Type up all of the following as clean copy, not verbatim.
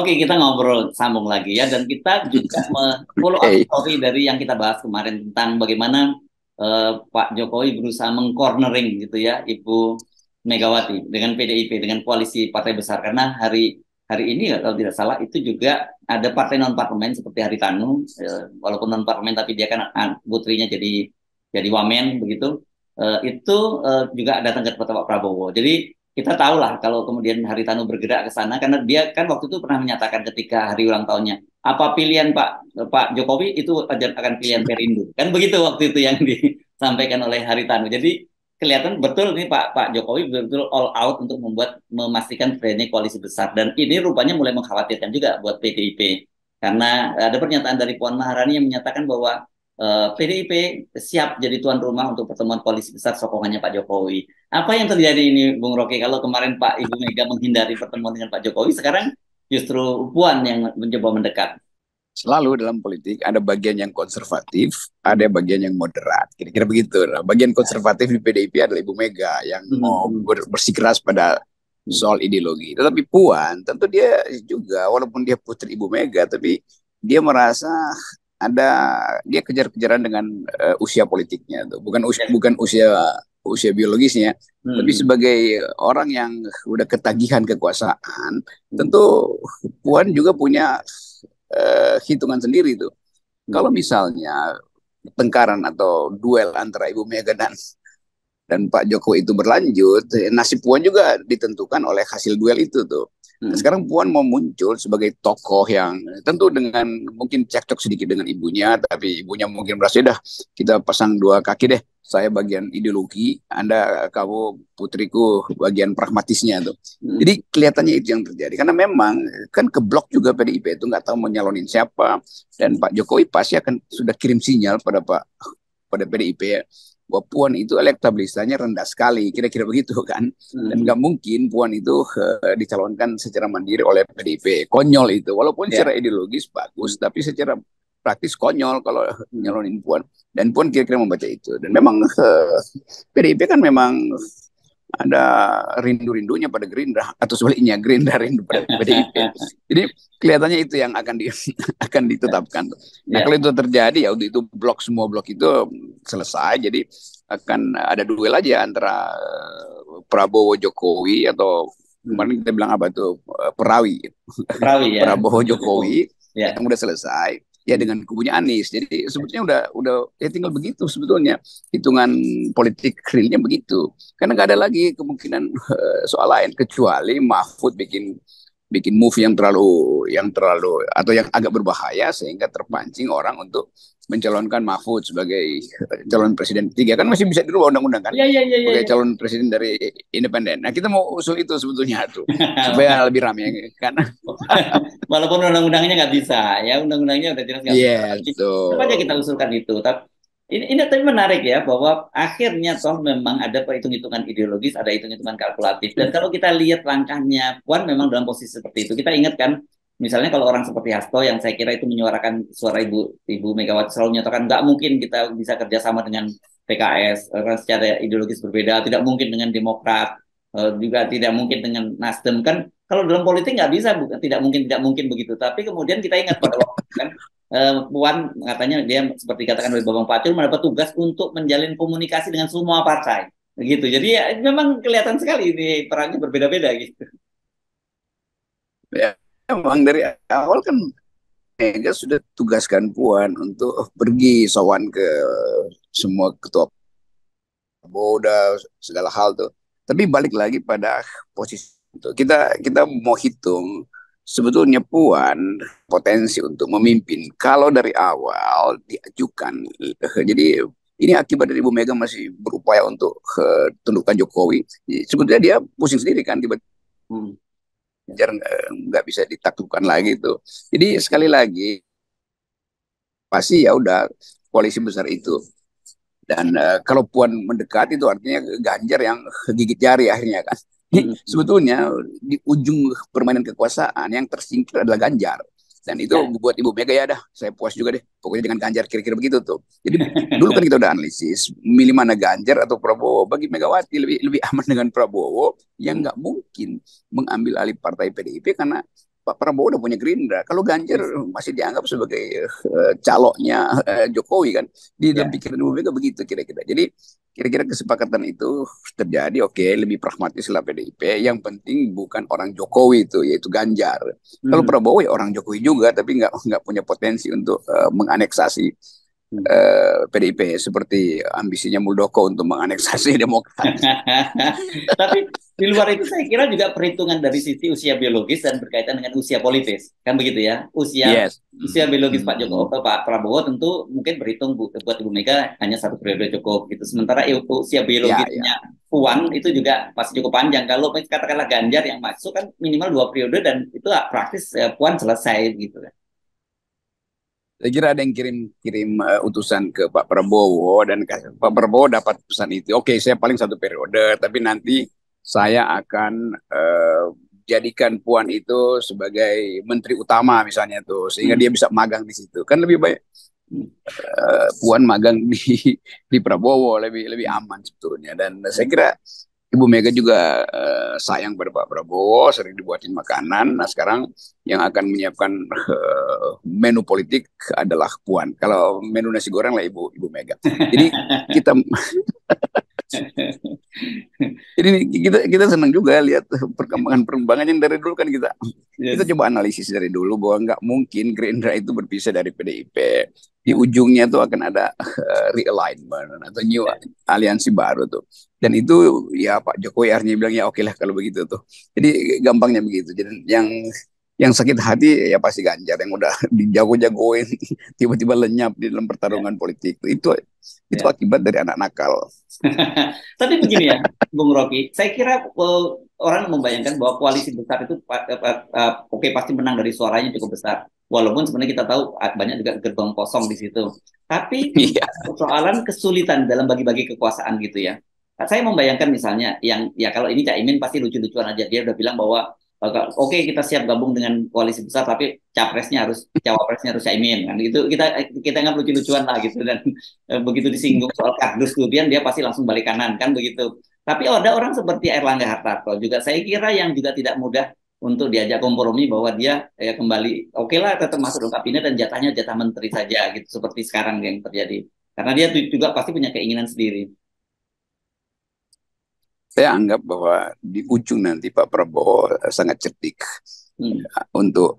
Rocky, kita ngobrol sambung lagi ya, dan kita juga follow up Oke. story dari yang kita bahas kemarin tentang bagaimana Pak Jokowi berusaha mengcornering gitu ya Ibu Megawati dengan PDIP, dengan koalisi partai besar, karena hari hari ini kalau tidak salah itu juga ada partai non parlemen seperti Haritanu, walaupun non parlemen tapi dia kan putrinya jadi wamen begitu. Itu juga datang ke tempat Pak Prabowo. Jadi kita tahu lah kalau kemudian Haritanu bergerak ke sana, karena dia kan waktu itu pernah menyatakan ketika hari ulang tahunnya, apa pilihan Pak Jokowi itu akan pilihan Perindo, kan begitu waktu itu yang disampaikan oleh Haritanu. Jadi kelihatan betul nih Pak Jokowi betul-betul all out untuk memastikan ini koalisi besar, dan ini rupanya mulai mengkhawatirkan juga buat PDIP, karena ada pernyataan dari Puan Maharani yang menyatakan bahwa PDIP siap jadi tuan rumah untuk pertemuan koalisi besar sokongannya Pak Jokowi. Apa yang terjadi ini, Bung Rocky? Kalau kemarin Ibu Mega menghindari pertemuan dengan Pak Jokowi, sekarang justru Puan yang mencoba mendekat. Selalu dalam politik ada bagian yang konservatif, ada bagian yang moderat. Kira-kira begitu. Nah, bagian konservatif di PDIP adalah Ibu Mega yang mau bersikeras pada soal ideologi. Tetapi Puan, tentu dia juga, walaupun dia putri Ibu Mega, tapi dia merasa ada dia kejar-kejaran dengan usia politiknya, tuh. Bukan usia biologisnya, tapi sebagai orang yang udah ketagihan kekuasaan, tentu Puan juga punya hitungan sendiri tuh. Kalau misalnya tengkaran atau duel antara Ibu Mega dan Pak Jokowi itu berlanjut, nasib Puan juga ditentukan oleh hasil duel itu tuh. Nah, sekarang Puan mau muncul sebagai tokoh yang tentu dengan mungkin cekcok sedikit dengan ibunya, tapi ibunya mungkin merasa dah kita pasang dua kaki deh. Saya bagian ideologi, kamu putriku bagian pragmatisnya tuh. Jadi kelihatannya itu yang terjadi. Karena memang kan keblok juga PDIP itu nggak tahu mau nyalonin siapa, dan Pak Jokowi pasti akan sudah kirim sinyal pada PDIP ya, bahwa Puan itu elektabilitasnya rendah sekali, kira-kira begitu kan. Dan nggak mungkin Puan itu dicalonkan secara mandiri oleh PDIP. Konyol itu, walaupun secara ideologis bagus, tapi secara praktis konyol kalau nyalonin Puan. Dan Puan kira-kira membaca itu. Dan memang PDIP kan memang ada rindu-rindunya pada Gerindra, atau sebaliknya Gerindra rindu pada PDIP. Jadi kelihatannya itu yang akan ditetapkan. Nah, kalau itu terjadi ya itu semua blok itu selesai. Jadi akan ada duel aja antara Prabowo Jokowi, atau kemarin kita bilang apa tuh, perawi. Perawi ya. Prabowo Jokowi Ya. yang udah selesai ya dengan kubunya Anies. Jadi sebetulnya udah ya tinggal begitu sebetulnya, hitungan politik realnya begitu. Karena nggak ada lagi kemungkinan soal lain kecuali Mahfud bikin bikin move yang terlalu atau yang agak berbahaya sehingga terpancing orang untuk mencalonkan Mahfud sebagai calon presiden ketiga. Kan masih bisa dirubah undang-undang kan, Iya, iya, iya, iya, sebagai iya. calon presiden dari independen. Nah, kita mau usul itu sebetulnya tuh supaya lebih ramai karena Walaupun undang-undangnya nggak bisa, ya undang-undangnya udah jelas nggak bisa. yes Tapi tetap aja kita tuh. usulkan itu. Tapi ini tapi menarik ya, bahwa akhirnya toh memang ada perhitung-hitungan ideologis, ada hitung-hitungan kalkulatif. Dan kalau kita lihat langkahnya Puan memang dalam posisi seperti itu. Kita ingat kan, misalnya kalau orang seperti Hasto yang saya kira itu menyuarakan suara Ibu Megawati, selalu menyatakan nggak mungkin kita bisa kerjasama dengan PKS karena secara ideologis berbeda, tidak mungkin dengan Demokrat, juga tidak mungkin dengan Nasdem. Kan kalau dalam politik nggak bisa, tidak mungkin begitu. Tapi kemudian kita ingat pada waktu itu kan, Puan katanya dia seperti katakan oleh Babang Pacul mendapat tugas untuk menjalin komunikasi dengan semua partai, begitu. Jadi ya, memang kelihatan sekali ini perannya berbeda-beda gitu. Ya, emang dari awal kan Mega sudah tugaskan Puan untuk pergi sowan ke semua ketua Boda segala hal tuh. Tapi balik lagi pada posisi itu. Kita mau hitung sebetulnya Puan potensi untuk memimpin kalau dari awal diajukan. Jadi ini akibat dari Ibu Mega masih berupaya untuk tundukkan Jokowi. Sebetulnya dia pusing sendiri kan, tiba-tiba Hmm. nggak bisa ditaklukkan lagi tuh. Jadi sekali lagi pasti ya udah koalisi besar itu. Dan kalau Puan mendekat itu artinya Ganjar yang gigit jari akhirnya kan. Hmm. Sebetulnya di ujung permainan kekuasaan yang tersingkir adalah Ganjar. Dan itu Ya. buat Ibu Mega ya dah, saya puas juga deh. Pokoknya dengan Ganjar kira-kira begitu tuh. Jadi dulu kan kita udah analisis, milih mana Ganjar atau Prabowo. Bagi Megawati lebih lebih aman dengan Prabowo yang nggak mungkin mengambil alih partai PDIP karena Pak Prabowo udah punya Gerindra. Kalau Ganjar masih dianggap sebagai caloknya Jokowi kan. Di dalam Ya. pikiran Ibu Mega begitu kira-kira. Jadi kira-kira kesepakatan itu terjadi, oke, lebih pragmatis lah PDIP. Yang penting bukan orang Jokowi itu, yaitu Ganjar. Kalau Hmm. Prabowo ya orang Jokowi juga, tapi nggak punya potensi untuk menganeksasi Hmm. PDIP seperti ambisinya Muldoko untuk menganeksasi Demokrat. Tapi di luar itu saya kira juga perhitungan dari sisi usia biologis dan berkaitan dengan usia politis, kan begitu ya? Yes. Usia biologis Pak Hmm. Pak Prabowo tentu mungkin berhitung buat Ibu Mega hanya 1 periode cukup gitu. Sementara usia Ya, ya. biologisnya Puan itu juga masih cukup panjang. Kalau katakanlah Ganjar yang masuk kan minimal 2 periode dan itu praktis Puan selesai gitu kan. Saya kira ada yang kirim utusan ke Pak Prabowo dan Pak Prabowo dapat pesan itu. Oke, saya paling 1 periode, tapi nanti saya akan jadikan Puan itu sebagai menteri utama misalnya tuh, sehingga dia bisa magang di situ. Kan lebih baik Puan magang di Prabowo, lebih lebih aman sebetulnya. Dan saya kira Ibu Mega juga sayang pada Pak Prabowo, sering dibuatin makanan. Nah sekarang yang akan menyiapkan menu politik adalah Puan. Kalau menu nasi goreng lah Ibu Mega. Jadi kita jadi kita senang juga lihat perkembangan yang dari dulu kan kita Yes. coba analisis dari dulu bahwa nggak mungkin Gerindra itu berpisah dari PDIP. Di ujungnya tuh akan ada realignment atau new aliansi baru tuh. Dan itu ya Pak Jokowi akhirnya bilang ya oke lah kalau begitu tuh. Jadi gampangnya begitu. Jadi yang sakit hati ya pasti Ganjar yang udah dijago-jagoin tiba-tiba lenyap di dalam Ya, pertarungan politik. Itu ya. akibat dari anak nakal. Tapi begini ya, Bung Rocky, saya kira orang membayangkan bahwa koalisi besar itu oke pasti menang dari suaranya cukup besar. Walaupun sebenarnya kita tahu banyak juga gerbang kosong di situ. Tapi juga Iya. persoalan kesulitan dalam bagi-bagi kekuasaan gitu ya. Nah, saya membayangkan misalnya yang ya kalau ini Cak Imin pasti lucu-lucuan aja. Dia udah bilang bahwa oke kita siap gabung dengan koalisi besar tapi cawapresnya harus Cak Imin kan itu kita anggap lucu-lucuan lah gitu dan begitu disinggung soal kardus kemudian dia pasti langsung balik kanan kan begitu. Tapi ada orang seperti Erlangga Hartarto juga saya kira yang juga tidak mudah untuk diajak kompromi bahwa dia ya kembali oke lah tetap masuk dalam kabinet dan jatahnya jatah menteri saja gitu seperti sekarang yang terjadi. Karena dia juga pasti punya keinginan sendiri. Saya anggap bahwa di ujung nanti Pak Prabowo sangat cerdik Hmm. untuk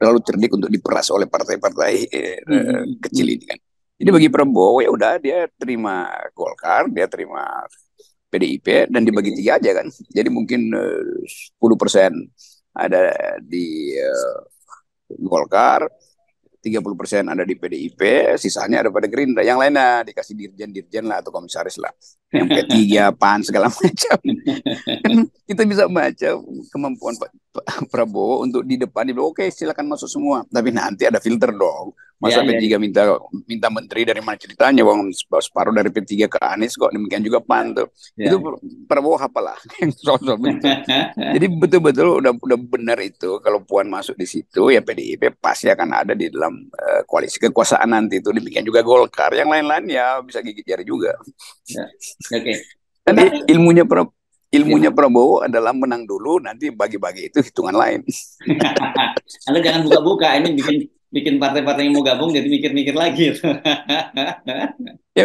terlalu cerdik untuk diperas oleh partai-partai Hmm, hmm, kecil hmm, ini kan. Jadi bagi Prabowo ya udah dia terima Golkar, dia terima PDIP dan dibagi tiga aja kan. Jadi mungkin 10% ada di Golkar, 30% ada di PDIP, sisanya ada pada Gerindra. Yang lainnya dikasih dirjen-dirjen lah atau komisaris lah. Yang P3, PAN, segala macam. Kan kita bisa baca kemampuan Pak Prabowo untuk di depan. Dia bilang, oke silakan masuk semua. Tapi nanti ada filter dong. Ya, Masa ya, P3 ya. minta menteri dari mana ceritanya? Bang, separuh dari P3 ke Anies kok. Demikian juga Ya, PAN tuh. Itu ya. Prabowo apalah yang sosok itu. Jadi betul-betul udah benar itu kalau Puan masuk di situ ya PDIP pasti akan ada di dalam koalisi kekuasaan nanti itu demikian juga Golkar yang lain-lain ya bisa gigit jari juga. Ya. Oke. Dan Tetapi ilmunya ya. Prabowo adalah menang dulu nanti bagi-bagi itu hitungan lain. Anda jangan buka-buka ini bikin bikin partai-partai yang mau gabung jadi mikir-mikir lagi. Ya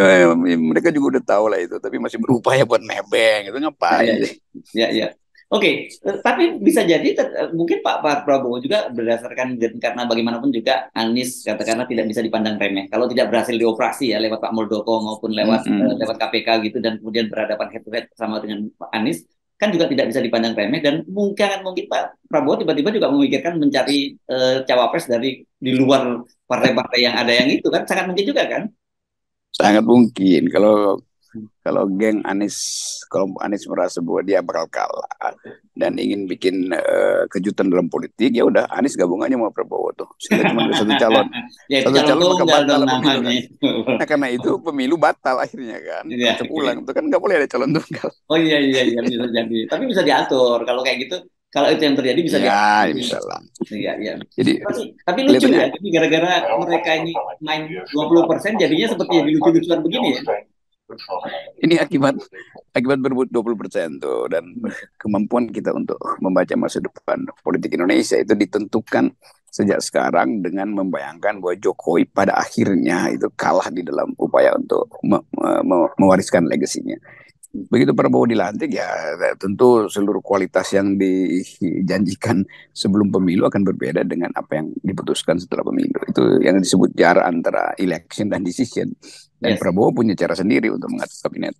mereka juga udah tahu lah itu tapi masih berupaya buat nebeng itu Ya, ngapain ya, sih? ya, ya. Oke, tapi bisa jadi mungkin Pak Prabowo juga berdasarkan karena bagaimanapun juga Anies katakanlah tidak bisa dipandang remeh. Kalau tidak berhasil dioperasi ya lewat Pak Muldoko maupun lewat KPK gitu dan kemudian berhadapan head to head sama dengan Pak Anies kan juga tidak bisa dipandang remeh dan mungkin Pak Prabowo tiba-tiba juga memikirkan mencari cawapres dari di luar partai-partai yang ada yang itu kan sangat mungkin juga kan? Sangat mungkin kalau kalau geng Anies, kelompok Anies merasa bahwa dia bakal kalah dan ingin bikin kejutan dalam politik, ya udah Anies gabungannya sama Prabowo tuh. Sehingga cuma ada Ya itu satu calon calon maka tunggal batal dong lah pemilu namanya kan. itu. Nah karena itu pemilu batal akhirnya kan, Ya, kocok ulang. oke. Itu kan nggak boleh ada calon tunggal. Oh iya iya iya bisa jadi. Tapi bisa diatur kalau kayak gitu. Kalau itu yang terjadi bisa Ya, diatur. bisa lah. Iya iya. Jadi Tapi lucu kelihatannya ya. Jadi gara-gara mereka ini main 20% jadinya seperti jadi lucu-lucuan begini ya. Ini akibat berebut 20% tuh, dan kemampuan kita untuk membaca masa depan politik Indonesia itu ditentukan sejak sekarang dengan membayangkan bahwa Jokowi pada akhirnya itu kalah di dalam upaya untuk mewariskan legasinya. Begitu Prabowo dilantik, ya tentu seluruh kualitas yang dijanjikan sebelum pemilu akan berbeda dengan apa yang diputuskan setelah pemilu. Itu yang disebut jarak antara election dan decision. Dan Yes. Prabowo punya cara sendiri untuk mengatur kabinet.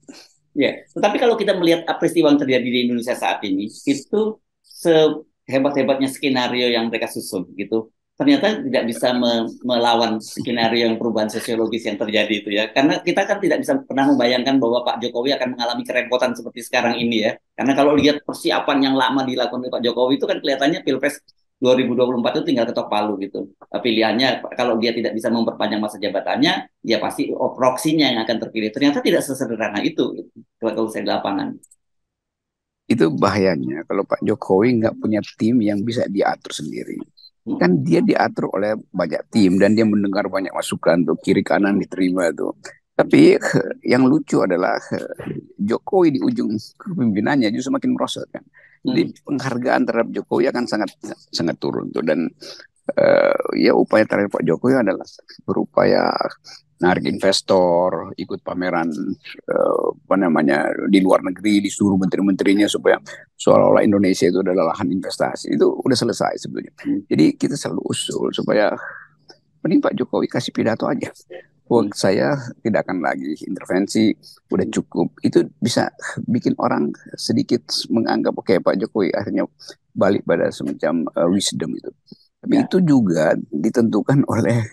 Ya, tetapi kalau kita melihat peristiwa yang terjadi di Indonesia saat ini, itu sehebat-hebatnya skenario yang mereka susun, gitu, ternyata tidak bisa melawan skenario yang perubahan sosiologis yang terjadi itu ya. Karena kita kan tidak bisa pernah membayangkan bahwa Pak Jokowi akan mengalami kerepotan seperti sekarang ini ya. Karena kalau lihat persiapan yang lama dilakukan oleh Pak Jokowi itu kan kelihatannya Pilpres 2024 itu tinggal ketok palu gitu. Pilihannya kalau dia tidak bisa memperpanjang masa jabatannya, ya pasti proksinya yang akan terpilih. Ternyata tidak sesederhana itu gitu, kalau saya di lapangan. Itu bahayanya kalau Pak Jokowi nggak punya tim yang bisa diatur sendiri. Kan dia diatur oleh banyak tim dan dia mendengar banyak masukan tuh, kiri kanan diterima tuh. Tapi yang lucu adalah Jokowi di ujung kepemimpinannya justru makin merosot kan. Jadi penghargaan terhadap Jokowi akan sangat sangat turun tuh. Dan ya upaya terakhir Pak Jokowi adalah berupaya narik investor, ikut pameran apa namanya di luar negeri, disuruh menteri-menterinya supaya seolah-olah Indonesia itu adalah lahan investasi. Itu udah selesai sebetulnya. Jadi kita selalu usul supaya mending Pak Jokowi kasih pidato aja. Buat saya tidak akan lagi intervensi, udah cukup. Itu bisa bikin orang sedikit menganggap oke, Pak Jokowi akhirnya balik pada semacam wisdom itu. Tapi itu juga ditentukan oleh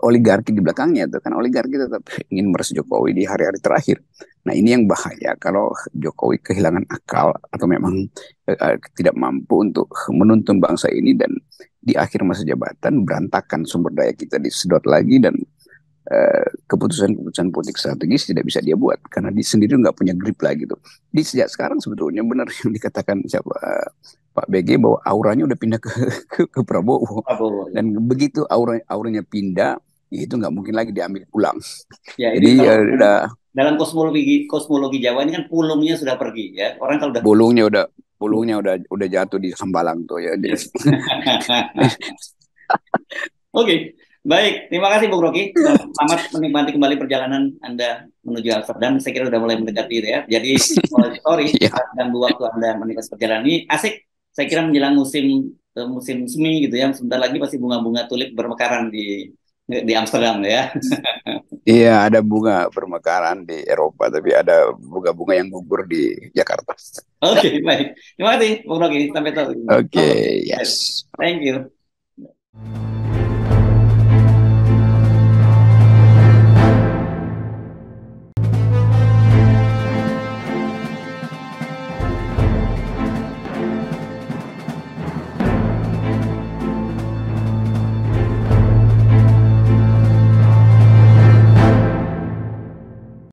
oligarki di belakangnya tuh kan, oligarki tetap ingin meres Jokowi di hari-hari terakhir. Nah ini yang bahaya kalau Jokowi kehilangan akal atau memang tidak mampu untuk menuntun bangsa ini, dan di akhir masa jabatan berantakan sumber daya kita disedot lagi, dan keputusan-keputusan politik strategis tidak bisa dia buat karena dia sendiri nggak punya grip lagi tuh. Di sejak sekarang sebetulnya benar yang dikatakan siapa Pak BG bahwa auranya udah pindah ke Prabowo. Dan begitu auranya pindah, itu nggak mungkin lagi diambil pulang. Ya, jadi udah dalam kosmologi Jawa ini kan pulungnya sudah pergi ya. Orang kalau udah pulungnya udah jatuh di Hambalang tuh ya. Yes. Oke. Baik, terima kasih Bung Rocky. Selamat menikmati kembali perjalanan Anda menuju Amsterdam. Saya kira sudah mulai mendekati ya. Jadi, sorry, ganggu waktu Anda menikmati perjalanan ini. Asik. Saya kira menjelang musim semi gitu ya. Sebentar lagi pasti bunga-bunga tulip bermekaran di Amsterdam ya. Iya, ada bunga bermekaran di Eropa, tapi ada bunga-bunga yang gugur di Jakarta. Oke, baik. Terima kasih Bung Rocky. Sampai jumpa. Oke, yes. Thank you.